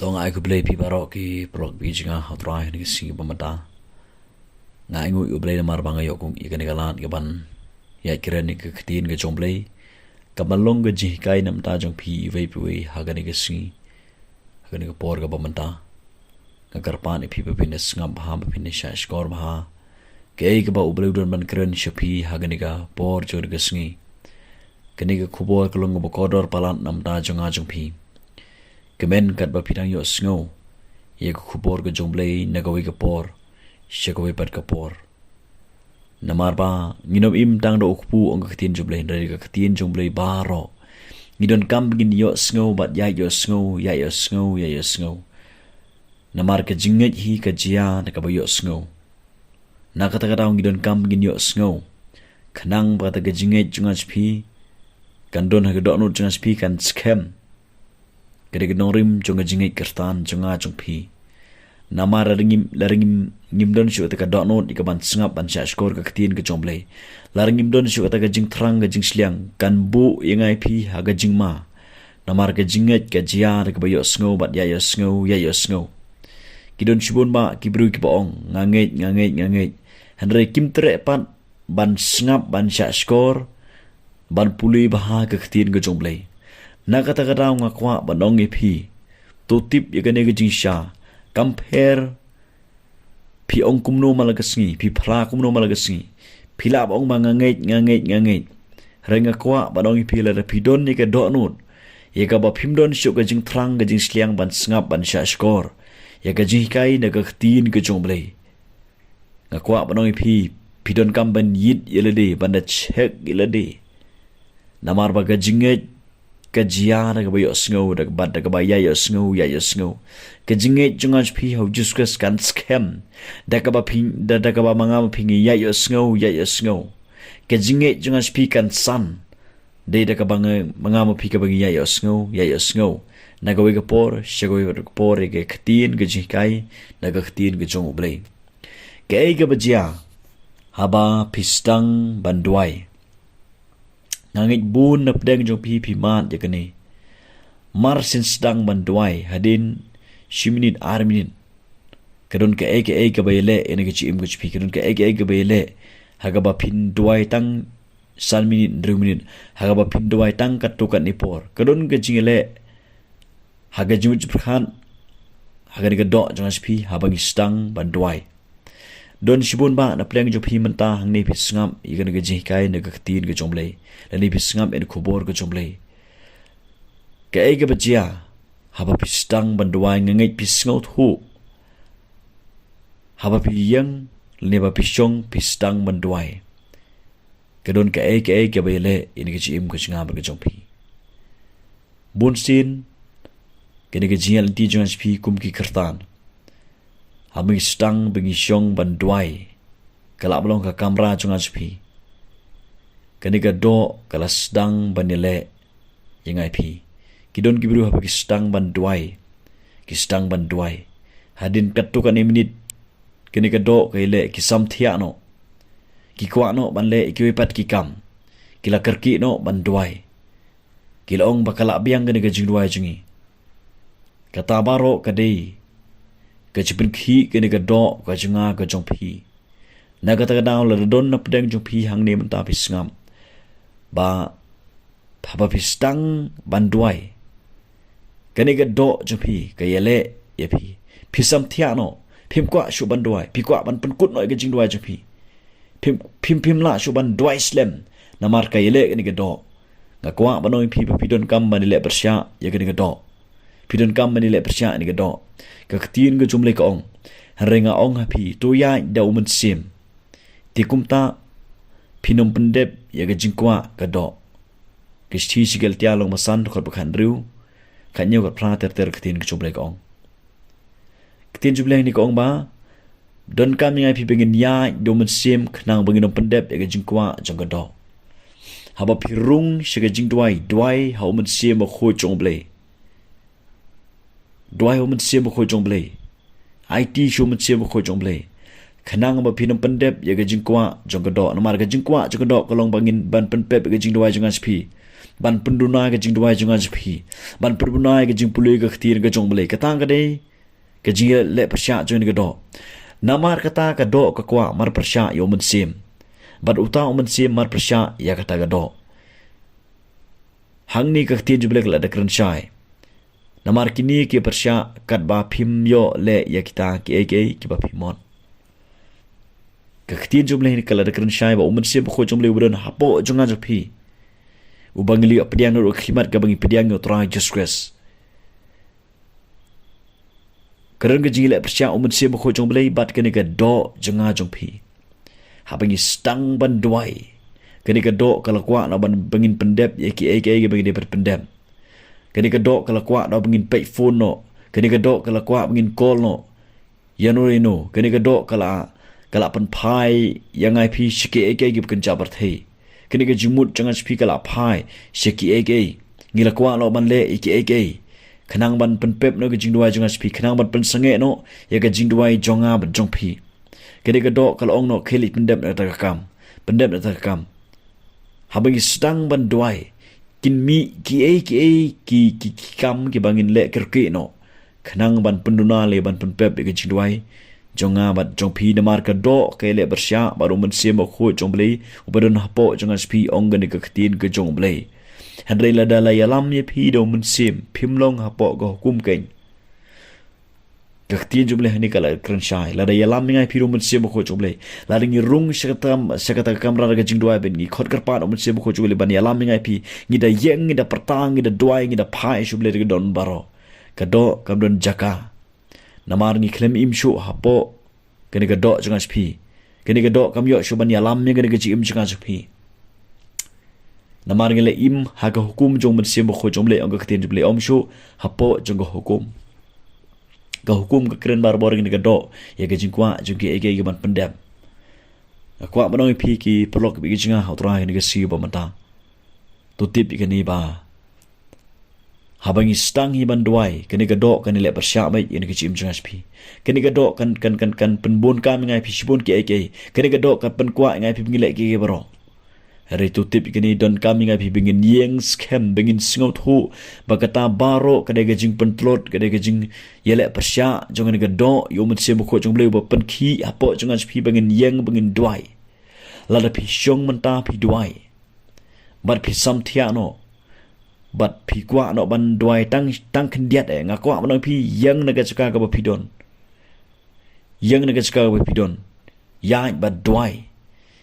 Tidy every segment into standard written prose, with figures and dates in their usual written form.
Tong ai ku blei pi barok ki prok bi jinga hatrai ni si bamata ngai ngu u blei mar banga yo kung ikani galan ke ban ya kiran ni ke ktin ke jong blei kamalong ge ji kai nam ta jong pi vei pi hagani ke si hagani ke por ga bamata agar pan pi pe bin ngam ha pe bin sha skor ma ke ai ke ba u blei don ban kiran shapi hagani ga por jor ge singi kani ke khubor kolong ba kodor palan nam ta jong a jong pi kemen kat ba pidang yo sngo ye ku khubor ke jomblei nagawi ke por shagawi pat ke por namar ba nginom im tang do ukpu ong ka tin jomblei dari ka tin jomblei baro ngidon kam gin yo sngo bat ya yo sngo ya yo sngo ya yo sngo namar ke jinget hi ka jia na ka ba yo sngo na kata kata ngidon kam gin yo sngo khanang ba ta ke jinget junga spi kandon ha ke do no junga spi kan scam kede rim jonga jingai kertan jonga jongpi nama laringim ngimdon shu ta dot not ikaban sngap ban sha skor ka ktin ke jomble laringim don shu ta jing thrang ga jing sliang kan bu yengai pi ha ga jing ma namar ka jinget ka jia ka bayo sngo bat ya yo sngo kidon shibon ba kibru ki baong nganget hanre kim tre pat ban sngap ban sha skor ban puli baha ka ktin ke jomble na kata kata ngakwa banong ipi to tip yagane ke jingsha compare pi ong kumno malagasngi pi phra kumno malagasngi phila bong nganget renga kwa banong ipi la pi don ni ke do nut ye ka ba phim don shu ka jing thrang ka jing sliang ban ngap ban sha skor ye ka jing kai na ka tin ke jomble ngakwa banong ipi pi don kam ban yit yelade ban da check yelade namar ba ka jinget ka jia da ka bayo sngo da ka bad da ka ba ya yo sngo ka jinget junga pi ho juskas kan scam da ka ba ping da ka ba manga pingi ya yo sngo ka jinget junga pi kan san de da ka ba manga pi ka ba ya yo sngo na ka we ka por shago ka por ke ktin ka jikai na ka ktin ka jong blei ka ai ka ba jia haba pistang banduai ngangit bun na pedang jong pi mat ya kene mar sin sdang banduai hadin 10 minit 8 minit kadon ka ai ka bayle ene ke chim ke pi kadon ka ai ka bayle haga ba pin duai tang 3 minit 2 minit haga ba pin duai tang kat to kat ni por kadon ke jingele haga jimu jipkhan haga ni ka do jong pi habang sdang banduai don shibun ba na pleng jo phi manta hang ne phis ngam igan ga ji kai na ga tin ga jomble la ni phis ngam en khubor ga jomble ka ai ga bajia haba phis tang banduai ngai phis ngau thu haba phi yang le ba phis chong phis tang banduai ka don ka ai ga bele in ga ji im ga ngam ga jompi bun sin ke ne ga ji al ti jong phi kum ki khartan Haming stang bengi syong banduai kalak belong ka kamera junga pi kaniga do kala sdang banile yengai pi kidon gibru ha ki stang banduai hadin katu kan minit kaniga do kaile ki sam thia no ki kwa no banle ki pat ki kam kila kerki no banduai kilong bakala biang kaniga jingduai jungi kata baro kadei ka chipin khi ke ne ka do ka junga ka jong phi na ka ta daw la don na pedang jong phi hang ne manta phi ngam ba phaba phi stang banduai ka ne ka do jong phi ka yele ye phi sam thia no phim kwa shu banduai phi kwa ban pen kut noi ka jing duai jong phi phim la shu banduai slam na mar ka yele ka ne ka do nga kwa banoi phi don kam ban le persya ye ka ne ka do pidon kam mani le persya ni ka do ka ktin ga jumle ka ong renga ong ha phi to ya da umun sim ti kumta phinom pendep ya ga jingkwa ka do kisti sigel tia long masan khot bakhan riu khanyo ka phra ter ktin ga jumle ka ong ktin jumle ni ka ong ba don kam ngai phi bengin ya do umun sim khnang bengin pendep ya ga jingkwa jong ka do haba phirung shiga jingdwai ha umun sim ma kho jumle Dwai ho mit sim ko jong blei IT shu mit sim ko jong blei khanang ba phinam pandep ya ga jingkwa jong ga do na mar ga jingkwa jong ga do kolong bangin ban pen pep ga jing dwai jong aspi ban penduna ke jing duai junga jpi ban penduna ke jing pului ke khtir ke jong blei katang ke dei ke jing le persya join ke do namar kata ke do ke kwa mar persya yo men sim ban uta men sim mar persya ya kata ke do hang ni ke khtir jublek la de kren shai namar kini ke persya kat ba phim yo le ya kita ke ki ba phimon ke khtir jublek ni kala de kren shai ba men sim kho jomle udan hapo junga jpi ubangili pediang ro khimat ka bangi pediang yo tra Jesus keren ke jile persya sim kho jong blei bat ke ni ka do junga jong phi ha bangi stang ban duai ke ni ka do kala kwa na ban bangin pendep ye ki bangi de pendep ke ni ka do kala kwa na bangin pay phone no ke ni ka do kala kwa bangin call no yanurino ke ni ka do kala pan phai yang ai phi shike ki kan jabar thei kini ke jumut jangan speak la phai sheki ngila kwa lo ban le khanang ban penpep no ke jingduai jangan speak khanang ban pensange no ya ke jingduai jonga ban jongphi kini ke do kala ong no kheli pendep na ta kam habang sdang ban duai kin mi ki kam ki bangin le kerki no khanang ban penduna le ban penpep ke jingduai jonga bat jongpi na marka do kele bersya baru mensim kho jongblei ubadon hapo jonga spi onggan ke ktin ke jongblei handrei la dala yalam ye phi do mensim phimlong hapo go hukum ken ke ktin jomblei ni kala kran shai la da yalam ngai phi do mensim kho jongblei la ringi rung sakata kamra ga jingdwa ben ni khot kar pa do mensim kho jongblei ban yalam ngai phi ngi da yeng ngi da pertang ngi da duai ngi da phai shublei ke don baro ka do kam don jaka namar ni klem im shu hapo kene ga do jangan spi kene ga do kam yo shu ban yalam me kene ga ji im jangan spi namar ngele im ha ga hukum jong men sim kho jong le ang ga kten jble om shu hapo jong ga hukum ga kren bar bor kene ga do ye ga jing kwa jong ge ge ban pendam kwa banoi pi ki prolog bi jinga ha tra kene ga si ba mata to tip kene ba habangi stang hi ban duai kene ga do kan le persya mai yen ke chim jangas phi kene ga do kan penbon ka ngai phi sibon ke kene ga do kan pen kwa ngai phi ngile ke bro hari tu tip kene don kami ngai phi bingin yeng scam bingin singot hu bagata baro kene ga jing pentlot kene ga jing yele persya jong ga do yo mun se ko jong ble ba pen khi apo jangas phi bingin yeng bingin duai la da phi shong menta phi duai bar phi sam thia no bat phi kwa no ban duai tang khendiat nga kwa ban phi yang na ga chaka ga ba phi don yang na ga chaka ga ba phi don ya ba duai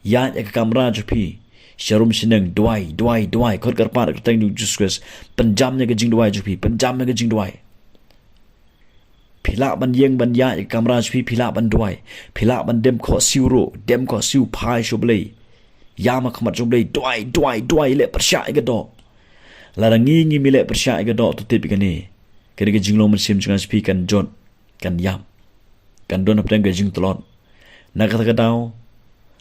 ya ka kamera ju phi sharum sineng duai khot kar pa ka tang nu jusques panjam ne ga jing duai ju phi panjam ne ga jing duai phila ban yang ban ya ka kamera ju phi phila ban duai phila ban dem kho siu dem kho siu phai shoblei ya ma khamat shoblei duai le persya ga do larangi ngi mile persya ga do to tip gani kene ga jinglo men sim jangan spi kan jon kan yam kan don apeng ga jing tlon na kata ga daw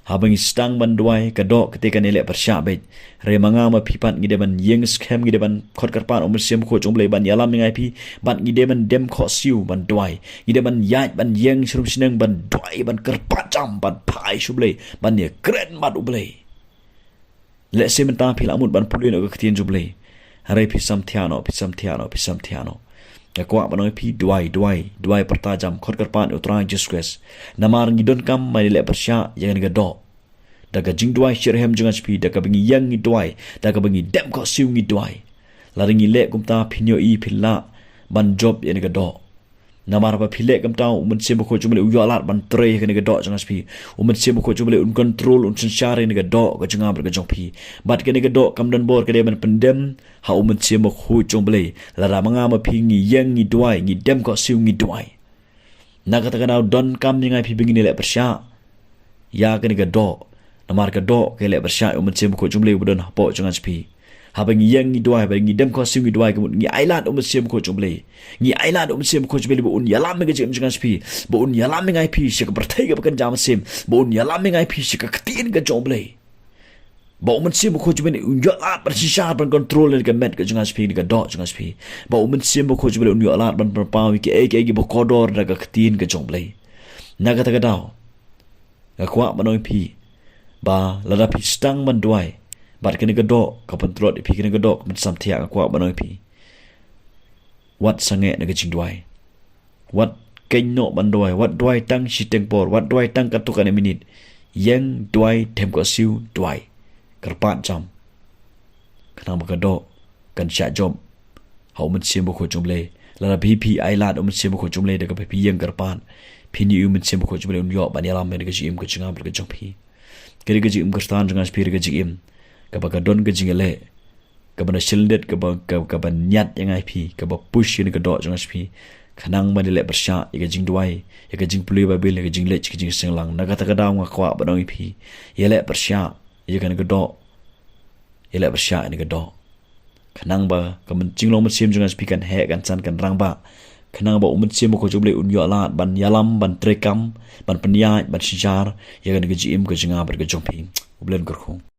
habang stang ban duai ka do ketika nile persya bet re manga ma pipat ngi de ban yeng scam ngi de ban khot kar pan om sim kho jomble ban yalam ngai pi ban ngi de ban dem kho siu ban duai ngi de ban yaj ban yeng shrum sineng ban duai ban kar pacham ban phai shuble ban ne kren mat uble le sementa philamut ban pulin ga ktien juble hari pisam tiano ya kwa banoi pi duai pertajam khot karpan utrang Jesus namar ngidon kam mai le persya yang ga do daga jing duai shirhem jangan spi daga bengi yang ngi duai daga bengi dem ko siu ngi duai laringi le kumta pinyo i philla ban job yang ga do namar ba phile kam tau mun sim ko chumle u yalat ban tre ga ga do jangan spi mun sim ko chumle un control un sanshare ga do ga janga ber ga jong pi bat ga do kam don bor ga de ban pendem ha mun sim ko chumle la ra manga ma phi ngi yang ngi duai ngi dem ko siu ngi duai na ga ta ga don kam ni ngai phi bingi le persya ya ga do namar ga do ke le persya mun sim ko chumle u don ha po jangan spi habang yang ni duai bang ni dem ko sing ni duai ko ni ailan sim ko chumle ni ailan sim ko chumle bo un yalam me jim jangan spi bo un yalam me ngai pi shi ka berthai ga kan jam sim bo un yalam me ngai pi shi ka ktin ga chumle bo un sim ko chumle un yalat bar shi sha ban control ga met ga jangan spi ga do jangan spi bo un sim ko chumle un yalat ban pa wi ke bo kodor ga ktin ga chumle na ga ta ga daw ga kwa banoi pi ba la da pi stang ban duai bat kena gedok kapan trot ipi kena gedok kapan samtia kuak banoi pi wat sange na gajing duai wat kenno bandoi wat duai tang siteng por wat duai tang katukan minit yang duai tem ko siu duai kerpat jam kanang bagedok kan sya job hau men sim ko jumle la bp ai lat men sim ko jumle de ka pi yang kerpat pini men sim ko jumle un yo ban yalam men gajim ko chinga ber gajong pi kiri gajim kerstan jangan spir gajim kabaka don gajingale kabana shildet kabaka nyat yang IP kabaka push ni kedok jangan spi kanang ba dile bersya iga jing duai iga jing puli babil iga jing lech jing senglang naga ta kadang wa kwa banong IP yele bersya iga kan kedok yele bersya ni kedok kanang ba kamen jinglong mesim jangan spi kan he kan san kan rang ba kanang ba umet sim ko juble un yo lat ban yalam ban trekam ban penyai ban sijar iga kan gajim ko jinga ber gajong pi ublen korkhong